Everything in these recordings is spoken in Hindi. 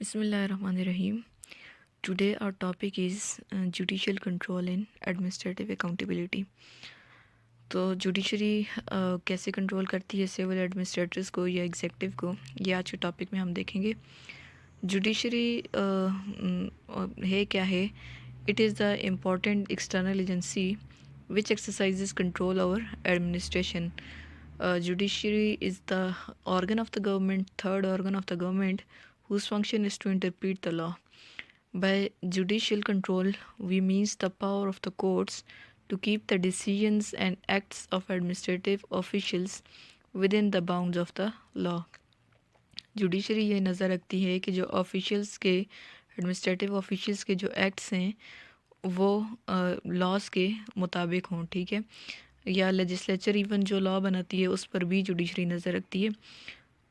Bismillahirrahmanirrahim. Today our topic is judicial control and administrative accountability. तो जुडिशरी कैसे कंट्रोल करती है सिविल एडमिनिस्ट्रेटर्स को या एग्जेक्टिव को, ये आज के टॉपिक में हम देखेंगे। जुडिशरी है क्या है? It is the important external agency which exercises control over administration. Judiciary is the organ of the government, third organ of the government, whose function is to interpret the law. By judicial control, we means the power of the courts to keep the decisions and acts of administrative officials within the bounds of the law. Judiciary ये नज़र रखती है कि जो ऑफिशियल्स के, एडमिनिस्ट्रेटिव ऑफिशियल्स के जो एक्ट्स हैं वो लॉज के मुताबिक हों, ठीक है। या लेजिस्लेचर इवन जो लॉ बनाती है उस पर भी जुडिशरी नज़र रखती है।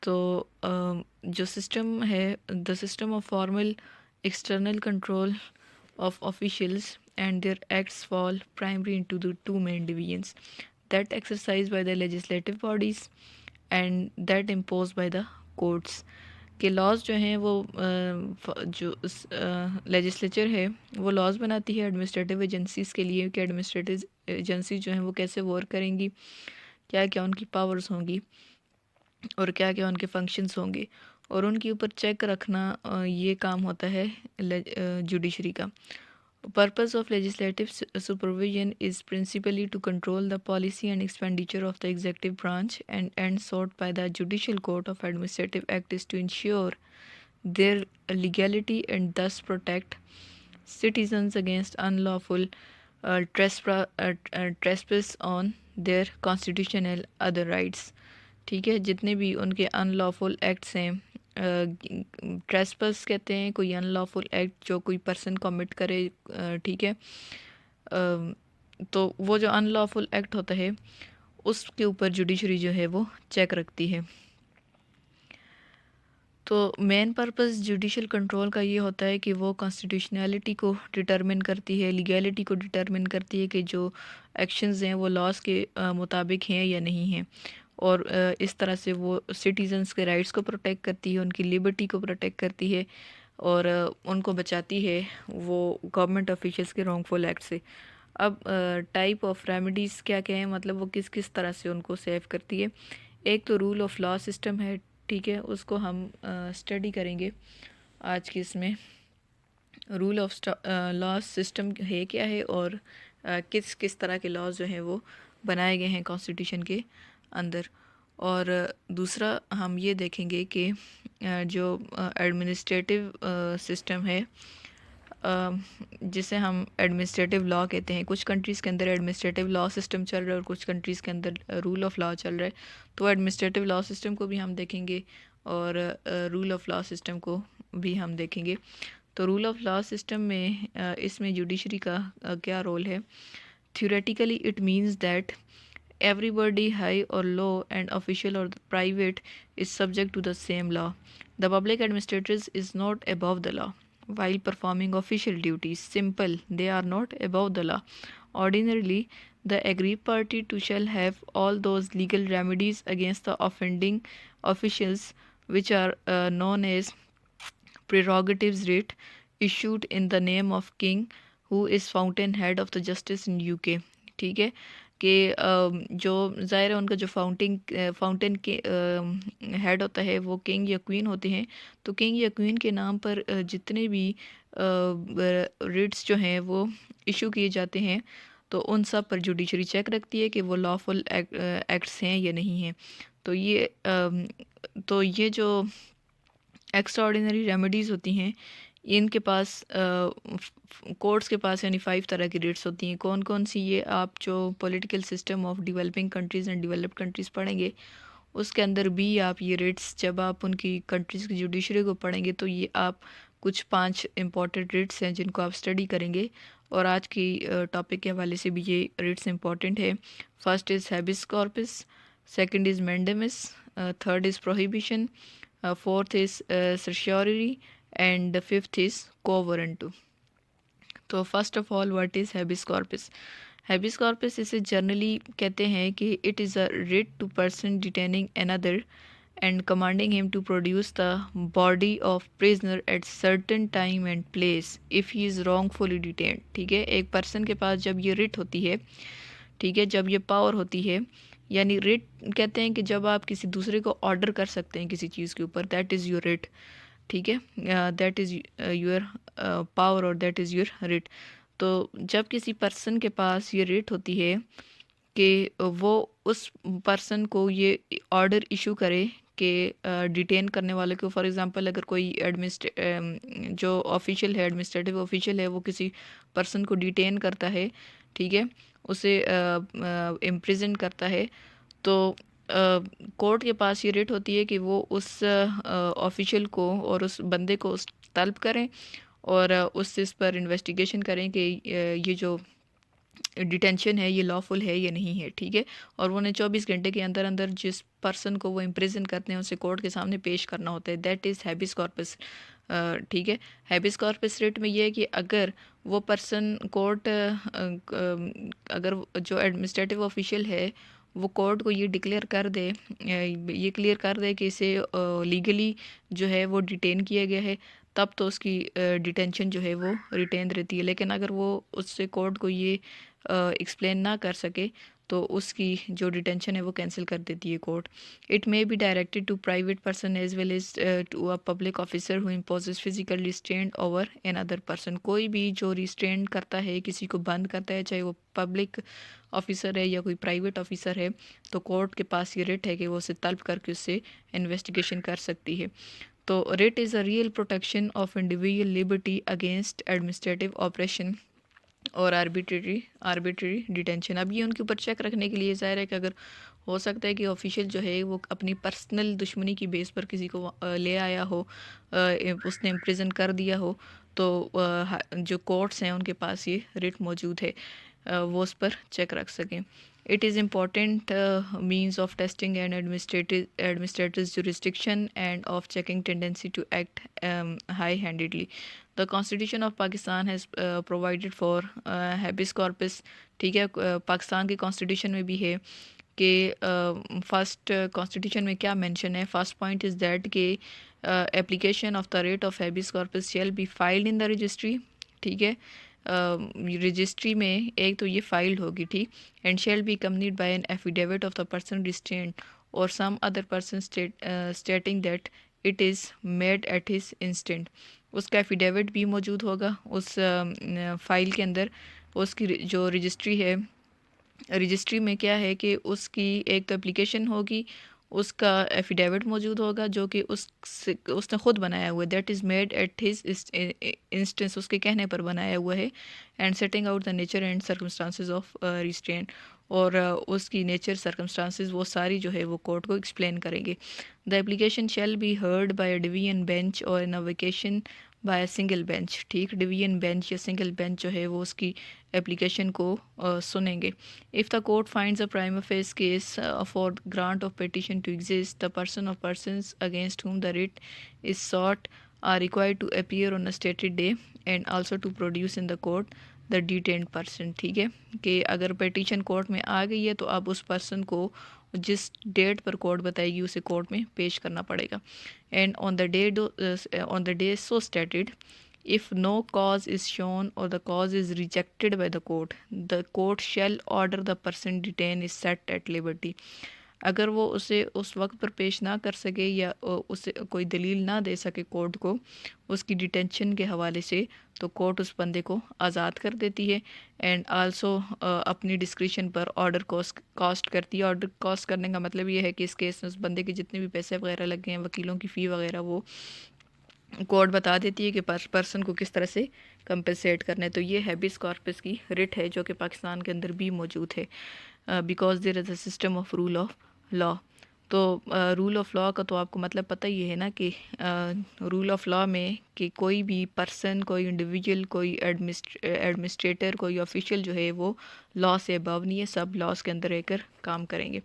तो जो सिस्टम है, the system of formal external control of officials and their acts fall primarily into the two main divisions, that exercised by the legislative bodies and that imposed by the courts. कि लॉज जो हैं वो जो लेजिस्लेचर है वो लॉज बनाती है एडमिनिस्ट्रेटिव एजेंसीज़ के लिए कि एडमिनिस्ट्रेटिव एजेंसी जो हैं वो कैसे वर्क करेंगी, क्या क्या उनकी पावर्स होंगी और क्या क्या उनके फंक्शंस होंगे, और उनके ऊपर चेक रखना ये काम होता है जुडिशरी का। Purpose of legislative supervision is principally to control the policy and expenditure of the executive branch, and end sought by the Judicial Court of Administrative Act is to ensure their legality and thus protect citizens against unlawful trespass on their constitutional other rights. ठीक है, जितने भी उनके अनलॉफुल एक्ट्स हैं, ट्रेसपस कहते हैं कोई अनलॉफुल एक्ट जो कोई पर्सन कमिट करे, ठीक है। तो वो जो अनलॉफुल एक्ट होता है उसके ऊपर जुडिशरी जो है वो चेक रखती है। तो मेन पर्पस जुडिशल कंट्रोल का ये होता है कि वो कॉन्स्टिट्यूशनलिटी को डिटरमिन करती है, लीगैलिटी को डिटरमिन करती है कि जो एक्शंस हैं वो लॉज के मुताबिक हैं या नहीं हैं, और इस तरह से वो सिटीजन्स के राइट्स को प्रोटेक्ट करती है, उनकी लिबर्टी को प्रोटेक्ट करती है और उनको बचाती है वो गवर्नमेंट ऑफिशियल्स के रॉन्गफुल एक्ट से। अब टाइप ऑफ रेमेडीज़ क्या क्या है, मतलब वो किस किस तरह से उनको सेव करती है। एक तो रूल ऑफ लॉ सिस्टम है, ठीक है, उसको हम स्टडी करेंगे आज की इसमें। रूल ऑफ लॉ सिस्टम है क्या है और किस किस तरह के लॉज जो हैं वो बनाए गए हैं कॉन्स्टिट्यूशन के अंदर। और दूसरा हम ये देखेंगे कि जो एडमिनिस्ट्रेटिव सिस्टम है जिसे हम एडमिनिस्ट्रेटिव लॉ कहते हैं, कुछ कंट्रीज़ के अंदर एडमिनिस्ट्रेटिव लॉ सिस्टम चल रहा है और कुछ कंट्रीज़ के अंदर रूल ऑफ लॉ चल रहा है। तो एडमिनिस्ट्रेटिव लॉ सिस्टम को भी हम देखेंगे और रूल ऑफ लॉ सिस्टम को भी हम देखेंगे। तो रूल ऑफ लॉ सिस्टम में इसमें जुडिशरी का क्या रोल है। Theoretically it means that everybody, high or low and official or private, is subject to the same law. The public administrators is not above the law while performing official duties. Simple, they are not above the law. Ordinarily, the aggrieved party too shall have all those legal remedies against the offending officials which are known as prerogatives writ, issued in the name of king who is fountainhead of the justice in UK. ठीक है, कि जो ज़ाहिर है उनका जो फाउंटेन के हेड होता है वो किंग या क्वीन होते हैं। तो किंग या क्वीन के नाम पर जितने भी रिट्स जो हैं वो इशू किए जाते हैं तो उन सब पर जुडिशरी चेक रखती है कि वो लॉफुल एक्ट्स हैं या नहीं हैं। तो ये जो एक्स्ट्राऑर्डिनरी रेमेडीज़ होती हैं इनके पास कोर्ट्स के पास यानी 5 तरह की रिट्स होती हैं। कौन कौन सी, ये आप जो political system of developing countries and developed countries पढ़ेंगे उसके अंदर भी आप ये रिट्स, जब आप उनकी कंट्रीज़ की जुडिशरी को पढ़ेंगे तो ये आप कुछ 5 इंपॉर्टेंट रिट्स हैं जिनको आप स्टडी करेंगे, और आज की टॉपिक के हवाले से भी ये रिट्स इंपॉर्टेंट है। First is habeas corpus, second is mandamus, third is prohibition, fourth is certiorari and fifth is quo warranto. तो first of all what is habeas corpus. Habeas corpus इसे जनरली कहते हैं कि it is a writ to person detaining another and commanding him to produce the body of prisoner at certain time and place if he is wrongfully detained। ठीक है, एक पर्सन के पास जब ये रिट होती है, ठीक है, जब ये पावर होती है, यानी रिट कहते हैं कि जब आप किसी दूसरे को ऑर्डर कर सकते हैं किसी चीज़ के ऊपर, दैट इज़ योर रिट। ठीक है, दैट इज़ योर पावर और दैट इज़ योर रिट। तो जब किसी पर्सन के पास ये रिट होती है कि वो उस पर्सन को ये ऑर्डर इशू करे कि डिटेन करने वाले को, फॉर एग्जांपल अगर कोई जो ऑफिशियल है, एडमिनिस्ट्रेटिव ऑफिशियल है, वो किसी पर्सन को डिटेन करता है, ठीक है, उसे इम्प्रिजन करता है, तो कोर्ट के पास ये रेट होती है कि वो उस ऑफिशियल को और उस बंदे को उस तलब करें और उससे इस पर इन्वेस्टिगेशन करें कि ये जो डिटेंशन है ये लॉफुल है या नहीं है। ठीक है, और वो उन्हें 24 घंटे के अंदर अंदर जिस पर्सन को वो इम्प्रिजन करते हैं उसे कोर्ट के सामने पेश करना होता है, दैट इज़ हैबिस कॉर्पस। ठीक है, हैबिस कॉर्पस रेट में ये है कि अगर वो पर्सन कोर्ट अगर जो एडमिनिस्ट्रेटिव ऑफिशियल है वो कोर्ट को ये डिक्लेयर कर दे, ये क्लियर कर दे कि इसे लीगली जो है वो डिटेन किया गया है, तब तो उसकी डिटेंशन जो है वो रिटेन रहती है। लेकिन अगर वो उससे कोर्ट को ये एक्सप्लेन ना कर सके तो उसकी जो डिटेंशन है वो कैंसिल कर देती है court. It may be directed to private person as well as to a public officer who imposes physical restraint over an other person. कोई भी जो रिस्ट्रेंट करता है, किसी को बंद करता है, चाहे वो पब्लिक ऑफिसर है या कोई प्राइवेट ऑफिसर है, तो कोर्ट के पास ये रिट है कि वो उसे तलब करके उससे इन्वेस्टिगेशन कर सकती है। तो writ is a real protection of individual liberty against administrative operation और आर्बिट्रेरी डिटेंशन। अब ये उनके ऊपर चेक रखने के लिए ज़ाहिर है कि अगर हो सकता है कि ऑफिशियल जो है वो अपनी पर्सनल दुश्मनी की बेस पर किसी को ले आया हो, उसने इम्प्रिजन कर दिया हो, तो जो कोर्ट्स हैं उनके पास ये रिट मौजूद है, वो उस पर चेक रख सकें। It is important means of testing and administrator's jurisdiction and of checking tendency to act high-handedly. The Constitution of Pakistan has provided for habeas corpus। ठीक है, पाकिस्तान के कॉन्स्टिट्यूशन में भी है कि फर्स्ट कॉन्स्टिट्यूशन में क्या मेंशन है, फर्स्ट पॉइंट इज़ दैट कि application of the rate of habeas corpus shall be filed in the registry. ठीक है, रजिस्ट्री में एक तो ये फाइल्ड होगी, ठीक, and shall be accompanied by an affidavit of the person restraint or some other person stating that it is made at his instant. उसका एफिडेविट भी मौजूद होगा उस फाइल के अंदर। उसकी जो रजिस्ट्री है, रजिस्ट्री में क्या है कि उसकी एक तो एप्लीकेशन होगी, उसका एफिडेविट मौजूद होगा जो कि उसने ख़ुद बनाया हुआ है, that is made at his instance, उसके कहने पर बनाया हुआ है, and setting out the nature and circumstances of restraint, और उसकी नेचर सर्कमस्टांसिस वो सारी जो है वो कोर्ट को एक्सप्लेन करेंगे। The application shall be heard by a division bench और in a vacation by single bench. ठीक, डिवीजन बेंच या सिंगल बेंच जो है वो उसकी एप्लीकेशन को सुनेंगे। If the court finds a prima facie case for grant of petition to exist, the person or persons against whom the writ is sought are required to appear on a stated day and also to produce in the court the detained person। ठीक है, कि अगर पिटिशन कोर्ट में आ गई है तो अब उस पर्सन को जिस डेट पर कोर्ट बताएगी उसे कोर्ट में पेश करना पड़ेगा। And on the day so stated, if no cause is shown or the cause is rejected by the court shall order the person detained is set at liberty। अगर वो उसे उस वक्त पर पेश ना कर सके या उसे कोई दलील ना दे सके कोर्ट को उसकी डिटेंशन के हवाले से, तो कोर्ट उस बंदे को आज़ाद कर देती है एंड आल्सो अपनी डिस्क्रिशन पर ऑर्डर कॉस्ट करती है। ऑर्डर कॉस्ट करने का मतलब ये है कि इस केस में उस बंदे के जितने भी पैसे वगैरह लगे हैं, वकीलों की फ़ी वगैरह, वो कोर्ट बता देती है कि पर्सन को किस तरह से कंपनसेट करना है। तो ये हैबिस कॉर्पस की रिट है जो कि पाकिस्तान के अंदर भी मौजूद है, because there is a system of rule of law. तो रूल ऑफ लॉ का तो आपको मतलब पता ही है ना कि रूल ऑफ लॉ में कि कोई भी पर्सन, कोई इंडिविजुअल, कोई एडमिनिस्ट्रेटर, कोई ऑफिशियल जो है वो लॉ से अबव नहीं है, सब लॉस के अंदर रहकर काम करेंगे।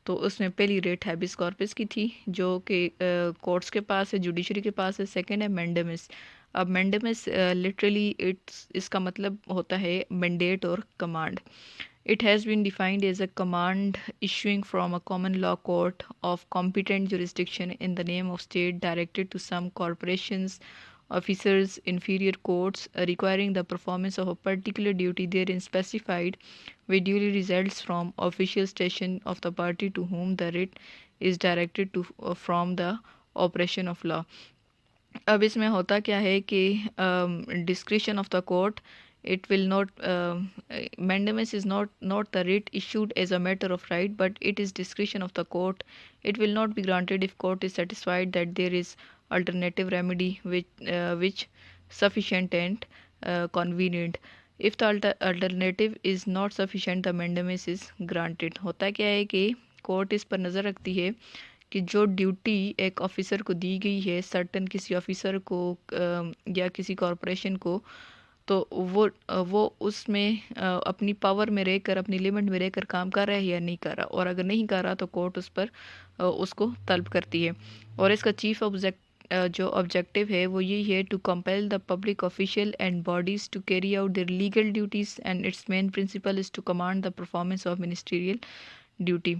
तो उसमें पहली रेट हैबिस कॉर्पस की थी जो कि कोर्ट्स के पास है, जुडिशरी के पास है। सेकंड है मैंडेमिस। अब मैंडेमिस लिटरली इसका मतलब होता है मैंडेट और command. It has been defined as a command issuing from a common law court of competent jurisdiction in the name of state directed to some corporations, officers, inferior courts, requiring the performance of a particular duty therein specified, which duly results from official station of the party to whom the writ is directed to from the operation of law. अब इसमें होता क्या है कि discretion of the court, it will not mandamus is not the writ issued as a matter of right, but it is discretion of the court. It will not be granted if court is satisfied that there is alternative remedy which sufficient and convenient. If the alternative is not sufficient, the mandamus is granted. होता क्या है कि कोर्ट इस पर नज़र रखती है कि जो ड्यूटी एक ऑफिसर को दी गई है, सर्टन किसी ऑफिसर को या किसी कॉरपोरेशन को, तो वो उसमें अपनी पावर में रहकर, अपनी लिमिट में रहकर काम कर रहा है या नहीं कर रहा, और अगर नहीं कर रहा तो कोर्ट उस पर उसको तलब करती है। और इसका चीफ जो ऑब्जेक्टिव है वो यही है, to compel the public official and bodies to carry out their legal duties, and its main principle is to command the performance of ministerial duty.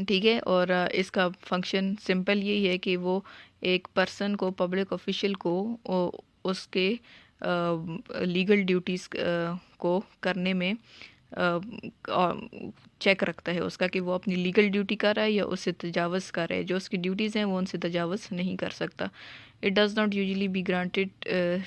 ठीक है। और इसका फंक्शन सिंपल यही है कि वो एक पर्सन को, पब्लिक ऑफिशियल को उसके लीगल ड्यूटीज़ को करने में चेक रखता है उसका कि वो अपनी लीगल ड्यूटी कर रहा है या उससे तजावज़ कर रहा है। जो उसकी ड्यूटीज़ हैं वो उनसे तजावज़ नहीं कर सकता। It does not usually be granted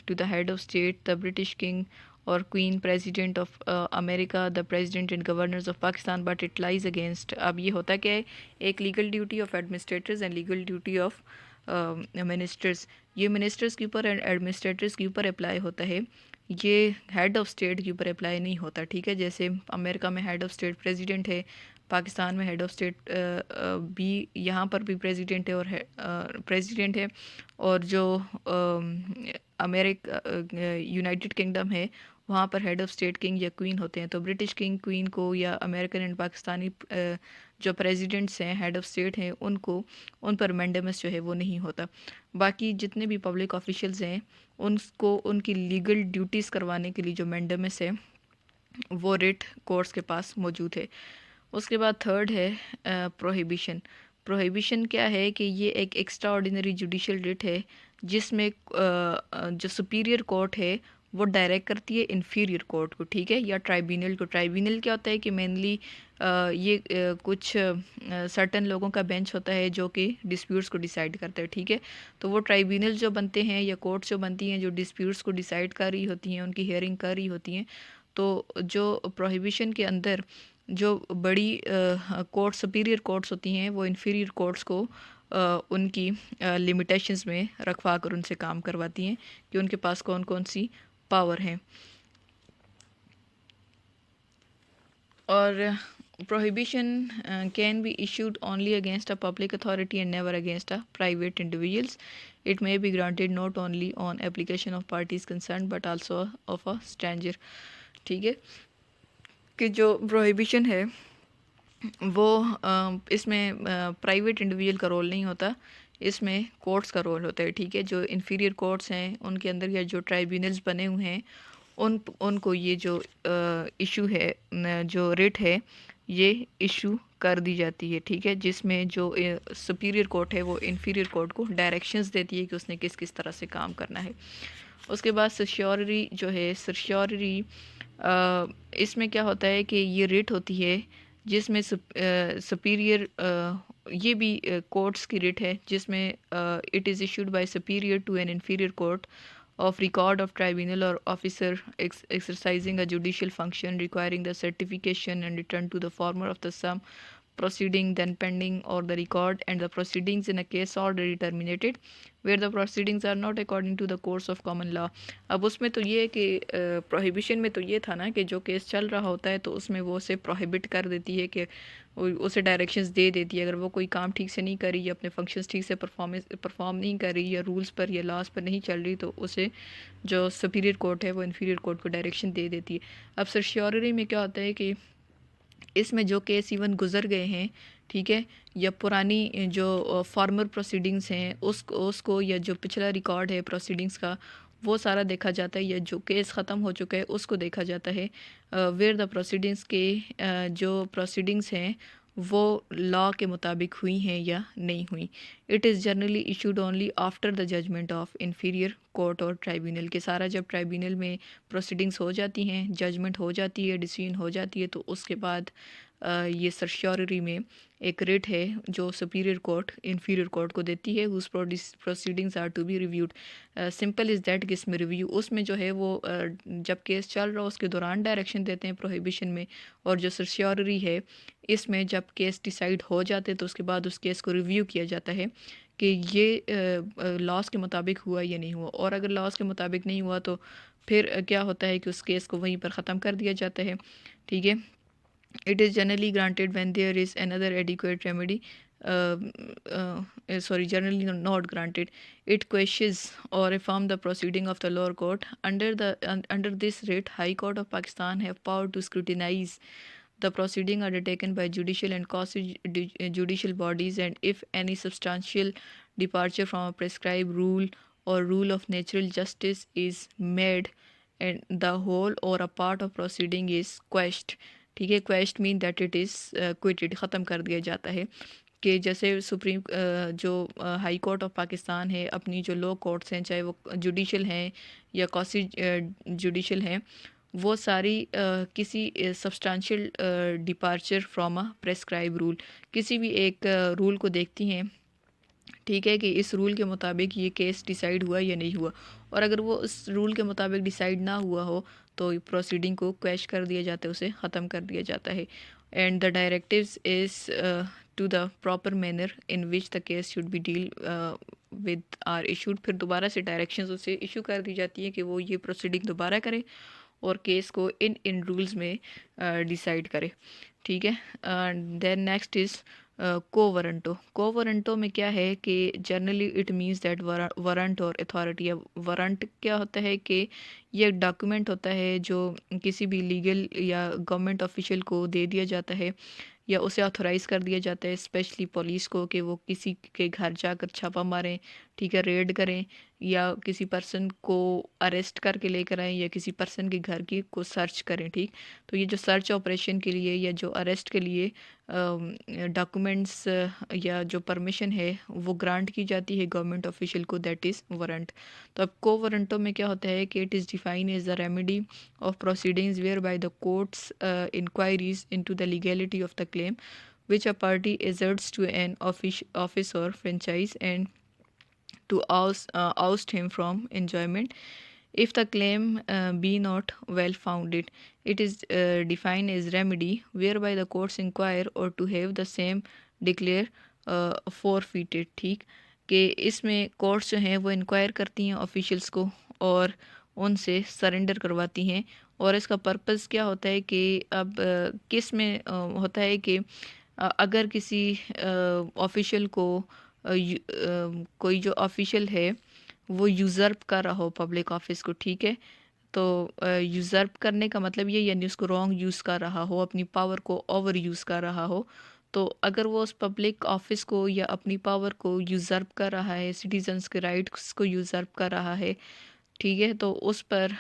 to the head of state, the British king or Queen, President of America, the President and Governors of Pakistan, but it lies against। अब ये होता क्या है, एक legal duty of administrators and legal duty of ministers, ये मिनिस्टर्स के ऊपर एंड एडमिनिस्ट्रेटर्स के ऊपर अप्लाई होता है, ये हेड ऑफ स्टेट के ऊपर अप्लाई नहीं होता। ठीक है। जैसे अमेरिका में हेड ऑफ स्टेट प्रेसिडेंट है, पाकिस्तान में हेड ऑफ स्टेट भी, यहाँ पर भी प्रेसिडेंट है और प्रेसिडेंट है, और जो अमेरिका यूनाइटेड किंगडम है वहाँ पर हेड ऑफ स्टेट किंग या क्वीन होते हैं। तो ब्रिटिश किंग क्वीन को या अमेरिकन एंड पाकिस्तानी जो प्रेसिडेंट्स हैं, हेड ऑफ स्टेट हैं, उन पर मैंडेमस जो है वो नहीं होता। बाकी जितने भी पब्लिक ऑफिशियल्स हैं उनको उनकी लीगल ड्यूटीज़ करवाने के लिए जो मैंडेमस है वो रिट कोर्ट्स के पास मौजूद है। उसके बाद थर्ड है प्रोहिबिशन। प्रोहिबिशन क्या है कि ये एक एक्स्ट्रा ऑर्डिनरी जुडिशल रिट है जिसमें जो सुपीरियर कोर्ट है वो डायरेक्ट करती है इन्फीरियर कोर्ट को। ठीक है। या ट्राइब्यूनल को। ट्राइब्यूनल क्या होता है कि मेनली ये कुछ सर्टन लोगों का बेंच होता है जो कि डिस्प्यूट्स को डिसाइड करता है। ठीक है। तो वो ट्राइब्यूनल जो बनते हैं या कोर्ट्स जो बनती हैं जो डिस्प्यूट्स को डिसाइड कर रही होती हैं, उनकी हियरिंग कर रही होती हैं, तो जो प्रोहिबिशन के अंदर जो बड़ी कोर्ट, सुपीरियर कोर्ट्स होती हैं, वो इन्फीरियर कोर्ट्स को उनकी लिमिटेशंस में रखवा कर उनसे काम करवाती हैं कि उनके पास कौन कौन सी पावर हैं। और prohibition can be issued only against a public authority and never against a private individuals. It may be granted not only on application of parties concerned but also of a stranger। ठीक है। कि जो prohibition है वो इसमें प्राइवेट इंडिविजुअल का रोल नहीं होता, इसमें कोर्ट्स का रोल होता है। ठीक है। जो इन्फीरियर कोर्ट्स हैं उनके अंदर या जो ट्राइब्यूनल्स बने हुए हैं उनको ये जो इशू है, जो रिट है, ये इशू कर दी जाती है। ठीक है। जिसमें जो सुपीरियर कोर्ट है वो इन्फीरियर कोर्ट को डायरेक्शंस देती है कि उसने किस किस तरह से काम करना है। उसके बाद सर्श्योररी जो है, सर्श्योररी इसमें क्या होता है कि ये रिट होती है जिसमें सुपीरियर, ये भी कोर्ट्स की रिट है जिसमें it is issued by superior to an inferior court of record of tribunal or officer exercising a judicial function requiring the certification and return to the former of the sum proceeding then pending or the record and the proceedings in a case already terminated where the proceedings are not according to the course of common law। अब उसमें तो ये है कि प्रोहिबिशन में तो ये था ना कि जो केस चल रहा होता है तो उसमें वो उसे प्रोहिबिट कर देती है कि उसे डायरेक्शंस दे देती है। अगर वो कोई काम ठीक से नहीं कर रही या अपने फंक्शंस ठीक से परफॉर्म नहीं कर रही या रूल्स पर या लॉज पर नहीं चल रही तो उसे जो सुपीरियर कोर्ट है वो इन्फीरियर कोर्ट को डायरेक्शन दे देती है। अब सर्श्योररी में क्या होता है कि इसमें जो केस इवन गुजर गए हैं, ठीक है, या पुरानी जो फॉर्मर प्रोसीडिंग्स हैं उसको या जो पिछला रिकॉर्ड है प्रोसीडिंग्स का वो सारा देखा जाता है, या जो केस ख़त्म हो चुका है उसको देखा जाता है। वेयर द प्रोसीडिंग्स के जो प्रोसीडिंग्स हैं वो लॉ के मुताबिक हुई हैं या नहीं हुई। It is generally issued only after the judgment of inferior court और ट्राइब्यूनल के। सारा जब ट्राइब्यूनल में प्रोसीडिंग्स हो जाती हैं, जजमेंट हो जाती है, डिसीजन हो जाती है, तो उसके बाद ये सर्श्योररी में एक रिट है जो सुपीरियर कोर्ट इन्फीरियर कोर्ट को देती है, whose proceedings are to be reviewed. Simple is that कि इसमें रिव्यू उसमें जो है वो जब केस चल रहा हो उसके दौरान डायरेक्शन देते हैं प्रोहिबिशन में, और जो सर्श्योररी है इसमें जब केस डिसाइड हो जाते हैं तो उसके बाद उस केस को रिव्यू किया जाता है कि ये लॉस के मुताबिक हुआ या नहीं हुआ। और अगर लॉस के मुताबिक नहीं हुआ तो फिर क्या होता है कि उस केस को वहीं पर ख़त्म कर दिया जाता है। ठीक है, it is generally granted when there is another adequate remedy. uh, Generally not granted. It questions or affirm the proceeding of the lower court. Under this writ, High Court of Pakistan have power to scrutinize the proceeding undertaken by judicial and quasi-judicial bodies, and if any substantial departure from a prescribed rule or rule of natural justice is made, and the whole or a part of proceeding is quashed. ठीक है, क्वेश्ड mean that it is quoted, ख़त्म कर दिया जाता है। कि जैसे सुप्रीम जो हाई कोर्ट ऑफ पाकिस्तान है, अपनी जो लो कोर्ट्स हैं चाहे वो जुडिशल हैं या कॉसी जुडिशल हैं, वो सारी किसी substantial departure from a prescribe rule, किसी भी एक रूल को देखती हैं। ठीक है, कि इस रूल के मुताबिक ये केस डिसाइड हुआ या नहीं हुआ, और अगर वो उस रूल के मुताबिक डिसाइड ना हुआ हो तो प्रोसीडिंग को क्वैश कर दिया जाता है, उसे ख़त्म कर दिया जाता है। And the directives is to the proper manner in which the case should be deal with are issued. फिर दोबारा से डायरेक्शंस उसे इशू कर दी जाती है कि वो ये प्रोसीडिंग दोबारा करे और केस को इन रूल्स में डिसाइड करे। ठीक है, देन नेक्स्ट इज़ कोवरंटो में क्या है कि generally it means that warrant और अथॉरिटी। या वारंट क्या होता है कि ये एक डॉक्यूमेंट होता है जो किसी भी लीगल या गवर्नमेंट ऑफिशियल को दे दिया जाता है या उसे ऑथोराइज़ कर दिया जाता है, स्पेशली पुलिस को, कि वो किसी के घर जाकर छापा मारें, ठीक है, रेड करें, या किसी पर्सन को अरेस्ट करके लेकर आएँ, या किसी पर्सन के घर की को सर्च करें। ठीक, तो ये जो सर्च ऑपरेशन के लिए या जो अरेस्ट के लिए डॉक्यूमेंट्स या जो परमिशन है वो ग्रांट की जाती है गवर्नमेंट ऑफिशियल को, दैट इज़ वारंट। तो अब को वारंटों में क्या होता है कि it is define as the remedy of proceedings whereby the court's inquiries into the legality of the claim which a party asserts to an office or franchise, and to oust him from enjoyment if the claim be not well founded. It is defined as remedy whereby the courts inquire or to have the same declare forfeited। ठीक, कि इसमें कोर्ट्स जो हैं वो इंक्वायर करती हैं ऑफिशियल्स को और उनसे सरेंडर करवाती हैं। और इसका पर्पस क्या होता है कि अब किस में होता है कि अगर किसी ऑफिशियल को कोई जो ऑफिशियल है वो यूज़र्प कर रहा हो पब्लिक ऑफिस को, ठीक है, तो यूज़र्प करने का मतलब ये, यानी उसको रॉन्ग यूज़ कर रहा हो, अपनी पावर को ओवर यूज़ कर रहा हो, तो अगर वो उस पब्लिक ऑफिस को या अपनी पावर को यूज़र्प कर रहा है, सिटीजन्स के राइट्स को यूज़र्प कर रहा है, ठीक है, तो उस पर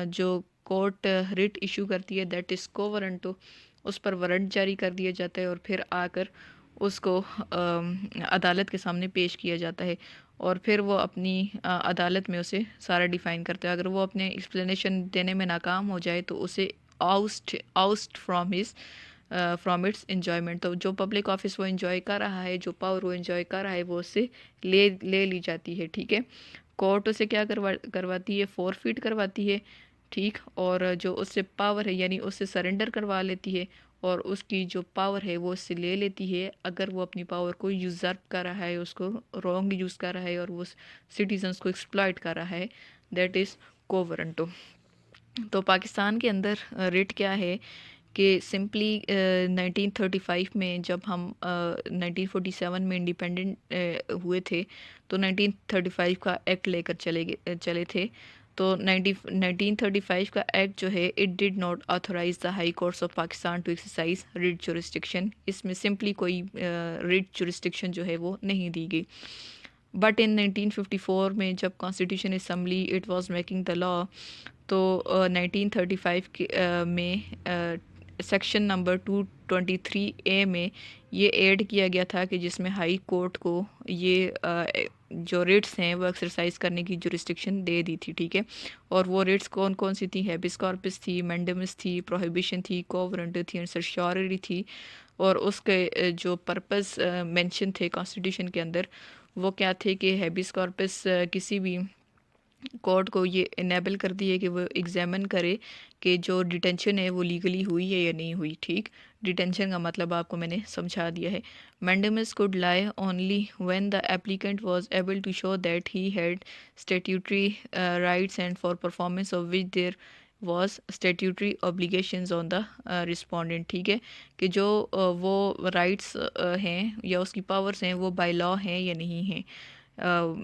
जो कोर्ट रिट इशू करती है दैट इज़ को वारंटो, उस पर वारंट जारी कर दिया जाता है और फिर आकर उसको अदालत के सामने पेश किया जाता है, और फिर वो अपनी अदालत में उसे सारा डिफ़ाइन करता है। अगर वो अपने एक्सप्लेनेशन देने में नाकाम हो जाए तो उसे आउस्ट फ्रॉम इट्स इन्जॉयमेंट। तो जो पब्लिक ऑफिस वो इन्जॉय कर रहा है, जो पावर वो इन्जॉय कर रहा है, वो उससे ले ली जाती है। ठीक है, कोर्ट उसे क्या करवाती है, फोरफिट करवाती है। ठीक, और जो उससे पावर है यानी उससे सरेंडर करवा लेती है, और उसकी जो पावर है वो उससे ले लेती है अगर वो अपनी पावर को यूज़र्प कर रहा है, उसको रॉन्ग यूज़ कर रहा है और वो सिटीजन्स को एक्सप्लॉइट कर रहा है, दैट इज़ को वारंटो। तो पाकिस्तान के अंदर रेट क्या है कि सिंपली 1935 में जब हम 1947 में इंडिपेंडेंट हुए थे तो 1935 का एक्ट लेकर चले थे। तो 1935 का एक्ट जो है it did not authorise the high courts of Pakistan to exercise writ jurisdiction. इसमें सिंपली कोई रिट जुरिस्डिक्शन जो है वो नहीं दी गई। बट इन 1954 में जब constitution assembly it was making the law, तो 1935 में सेक्शन नंबर 223A में ये ऐड किया गया था कि जिसमें हाई कोर्ट को ये जो रिट्स हैं वो एक्सरसाइज करने की जुरिस्डिक्शन दे दी थी, ठीक है। और वो रिट्स कौन कौन सी थी? हैबिस कॉर्पस थी, मैंडेमस थी, प्रोहिबिशन थी, को वारंट थी, एंड सर्चोररी थी। और उसके जो पर्पस मेंशन थे कॉन्स्टिट्यूशन के अंदर वो क्या थे कि हैबिस कॉर्पस किसी भी कोर्ट को ये इनेबल कर दी है कि वो एग्जामिन करे कि जो डिटेंशन है वो लीगली हुई है या नहीं हुई, ठीक। डिटेंशन का मतलब आपको मैंने समझा दिया है। Mandamus could lie only when the applicant was able to show that he had statutory rights and for performance of which there was statutory obligations on the respondent, ठीक है। कि जो वो राइट्स हैं या उसकी पावर्स हैं वो बाय लॉ हैं या नहीं हैं।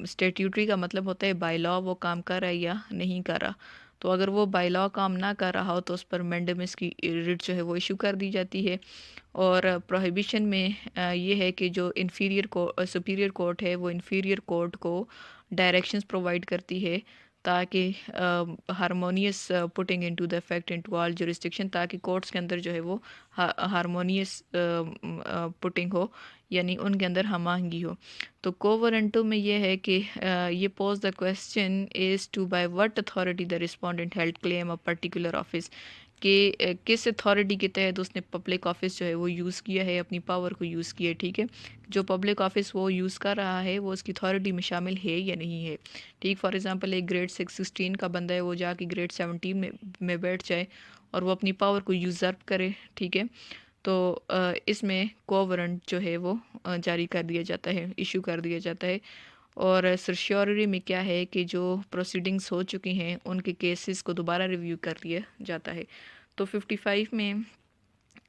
स्टेट्यूटरी का मतलब होता है बाय लॉ वो काम कर रहा है या नहीं कर रहा। तो अगर वो बाय लॉ काम ना कर रहा हो तो उस पर मैंडेमस की रिट जो है वो इशू कर दी जाती है। और प्रोहिबिशन में ये है कि जो इन्फीरियर को सुपीरियर कोर्ट है वो इन्फीरियर कोर्ट को डायरेक्शंस प्रोवाइड करती है ताकि harmonious putting into the effect into all jurisdiction, ताकि कोर्ट्स के अंदर जो है वो हारमोनियस पुटिंग हो, यानी उनके अंदर हम आहंगी हो। तो कोवरेंटो में ये है कि ये pose the question is to by what authority the respondent held claim a particular office, कि किस अथॉरिटी के तहत उसने पब्लिक ऑफिस जो है वो यूज़ किया है, अपनी पावर को यूज़ किया है, ठीक है। जो पब्लिक ऑफिस वो यूज़ कर रहा है वो उसकी अथॉरिटी में शामिल है या नहीं है, ठीक। फॉर एग्जांपल एक ग्रेड 16 का बंदा है, वो जाके ग्रेड 17 में बैठ जाए और वो अपनी पावर को यूज़र्व करे, ठीक है। तो इसमें को वारंट जो है वो जारी कर दिया जाता है, इशू कर दिया जाता है। और सर्श्योररी में क्या है कि जो प्रोसीडिंग्स हो चुकी हैं उनके केसेस को दोबारा रिव्यू कर लिया जाता है। तो 55 में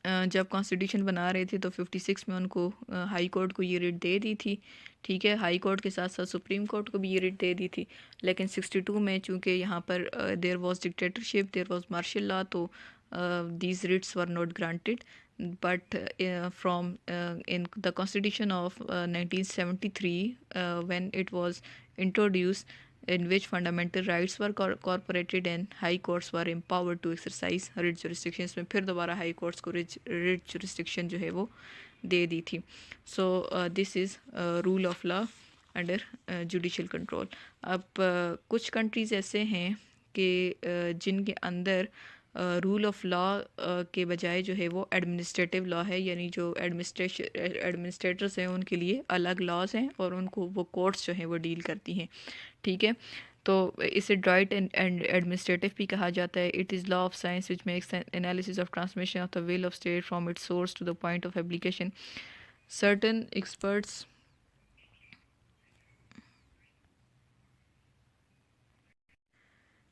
जब कॉन्स्टिट्यूशन बना रहे थे तो 56 में उनको हाई कोर्ट को ये रिट दे दी थी, ठीक है। हाई कोर्ट के साथ साथ सुप्रीम कोर्ट को भी ये रिट दे दी थी। लेकिन 62 में चूंकि यहाँ पर there was dictatorship, there was martial law, तो these writs were not granted. But from in the constitution of 1973 when it was introduced, in which fundamental rights were incorporated and high courts were empowered to exercise writ jurisdictions, में फिर दोबारा हाई कोर्ट्स को writ jurisdiction जो है वो दे दी थी। So this is rule of law under judicial control. अब कुछ कंट्रीज़ ऐसे हैं कि जिनके अंदर रूल ऑफ लॉ के बजाय जो है वो एडमिनिस्ट्रेटिव लॉ है, यानी जो एडमिनिस्ट्रेटर्स हैं उनके लिए अलग लॉज हैं और उनको वो कोर्ट्स जो हैं वो डील करती हैं, ठीक है। तो इसे ड्राइट एंड एडमिनिस्ट्रेटिव भी कहा जाता है। It is law of science which makes analysis of transmission of the will of state from its source to the point of application. Certain experts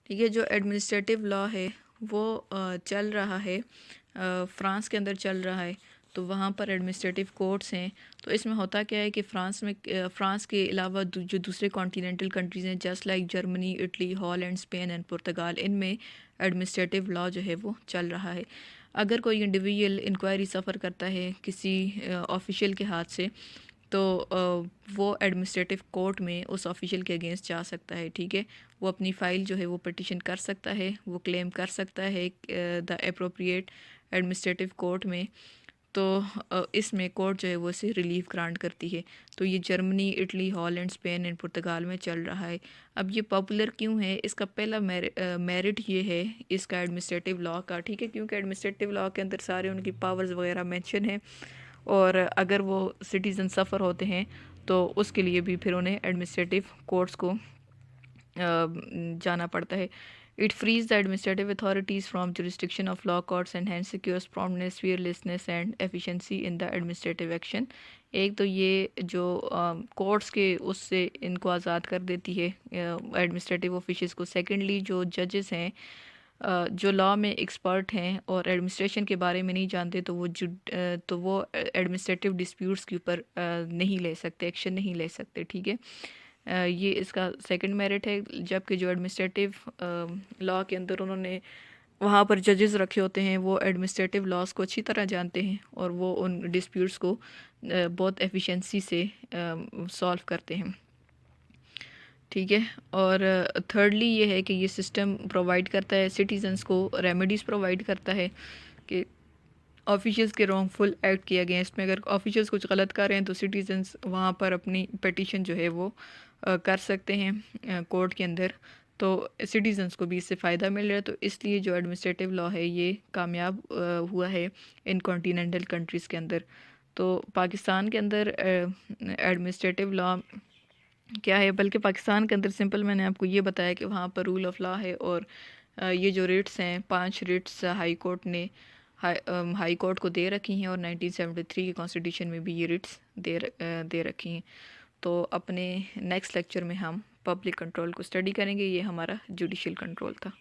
ठीक है, जो एडमिनिस्ट्रेटिव लॉ है वो चल रहा है फ़्रांस के अंदर चल रहा है, तो वहाँ पर एडमिनिस्ट्रेटिव कोर्ट्स हैं। तो इसमें होता क्या है कि फ़्रांस के अलावा जो दूसरे कॉन्टिनेंटल कंट्रीज़ हैं just like Germany, Italy, Holland, Spain and Portugal, इनमें एडमिनिस्ट्रेटिव लॉ जो है वो चल रहा है। अगर कोई इंडिविजुअल इंक्वायरी सफ़र करता है किसी ऑफिशियल के हाथ से, तो वो एडमिनिस्ट्रेटिव कोर्ट में उस ऑफिशियल के अगेंस्ट जा सकता है, ठीक है। वो अपनी फ़ाइल जो है वो पिटिशन कर सकता है, वो क्लेम कर सकता है द अप्रोप्रिएट एडमिनिस्ट्रेटिव कोर्ट में। तो इसमें कोर्ट जो है वो इसे रिलीफ ग्रांट करती है। तो ये Germany, Italy, Holland, Spain and Portugal में चल रहा है। अब ये पॉपुलर क्यों है? इसका पहला मेरिट ये है इसका एडमिनिस्ट्रेटिव लॉ का, ठीक है, क्योंकि एडमिनिस्ट्रेटिव लॉ के अंदर सारे उनकी पावर्स वगैरह मेंशन है, और अगर वो सिटीज़न सफ़र होते हैं तो उसके लिए भी फिर उन्हें एडमिनिस्ट्रेटिव कोर्ट्स को जाना पड़ता है। It freeze the administrative authorities from jurisdiction of law courts and hence secures promptness, fearlessness and efficiency in the administrative action. एक तो ये जो कोर्ट्स के उससे इनको आज़ाद कर देती है एडमिनिस्ट्रेटिव ऑफिसर्स को। सेकेंडली जो जजेस हैं जो लॉ में एक्सपर्ट हैं और एडमिनिस्ट्रेशन के बारे में नहीं जानते, तो वो एडमिनिस्ट्रेटिव डिस्प्यूट्स के ऊपर नहीं ले सकते, एक्शन नहीं ले सकते, ठीक है। ये इसका सेकंड मेरिट है। जबकि जो एडमिनिस्ट्रेटिव लॉ के अंदर उन्होंने वहाँ पर जजेस रखे होते हैं, वो एडमिनिस्ट्रेटिव लॉज को अच्छी तरह जानते हैं और वो उन डिस्प्यूट्स को बहुत एफिशिएंसी से सॉल्व करते हैं। ठीक है। और थर्डली ये है कि ये सिस्टम प्रोवाइड करता है सिटीजन्स को रेमेडीज़ प्रोवाइड करता है कि ऑफिशियल्स के रॉन्गफुल एक्ट किया गया है। इसमें अगर ऑफिशियल्स कुछ गलत कर रहे हैं तो सिटीजन्स वहाँ पर अपनी पिटिशन जो है वो कर सकते हैं कोर्ट के अंदर। तो सिटीजन्स को भी इससे फ़ायदा मिल रहा है। तो इसलिए जो एडमिनिस्ट्रेटिव लॉ है ये कामयाब हुआ है इन कॉन्टीनेंटल कंट्रीज़ के अंदर। तो पाकिस्तान के अंदर एडमिनिस्ट्रेटिव लॉ क्या है, बल्कि पाकिस्तान के अंदर सिंपल मैंने आपको ये बताया कि वहाँ पर रूल ऑफ लॉ है। और ये जो रिट्स हैं 5 रिट्स हाई कोर्ट ने हाई कोर्ट को दे रखी हैं और 1973 के कॉन्स्टिट्यूशन में भी ये रिट्स दे रखी हैं। तो अपने नेक्स्ट लेक्चर में हम पब्लिक कंट्रोल को स्टडी करेंगे। ये हमारा जुडिशल कंट्रोल था।